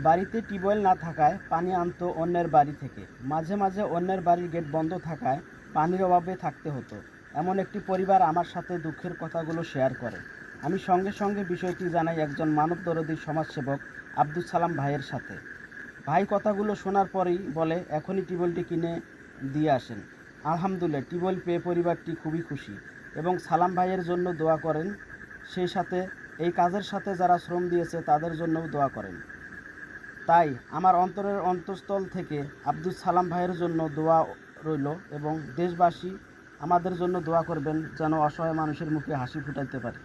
বাড়িতে টিউবওয়েল না থাকায় পানি আনতো অন্যের বাড়ি থেকে। মাঝে মাঝে অন্যের বাড়ির গেট বন্ধ থাকায় পানির অভাবে থাকতে হতো। এমন একটি পরিবার আমার সাথে দুঃখের কথাগুলো শেয়ার করে। আমি সঙ্গে সঙ্গে বিষয়টি জানাই একজন মানবদরদী সমাজসেবক আব্দুল সালাম ভাইয়ের সাথে। ভাই কথাগুলো শোনার পরেই বলে, এখনই টিউবওয়েলটি কিনে দিয়ে আসেন। আলহামদুলিল্লাহ, টিউবওয়েল পেয়ে পরিবারটি খুবই খুশি এবং সালাম ভাইয়ের জন্য দোয়া করেন। সেই সাথে এই কাজের সাথে যারা শ্রম দিয়েছে তাদের জন্যও দোয়া করেন। তাই আমার অন্তরের অন্তঃস্থল থেকে আব্দুল সালাম ভাইয়ের জন্য দোয়া রইল এবং দেশবাসী আমাদের জন্য দোয়া করবেন যেন অসহায় মানুষের মুখে হাসি ফুটাইতে পারি।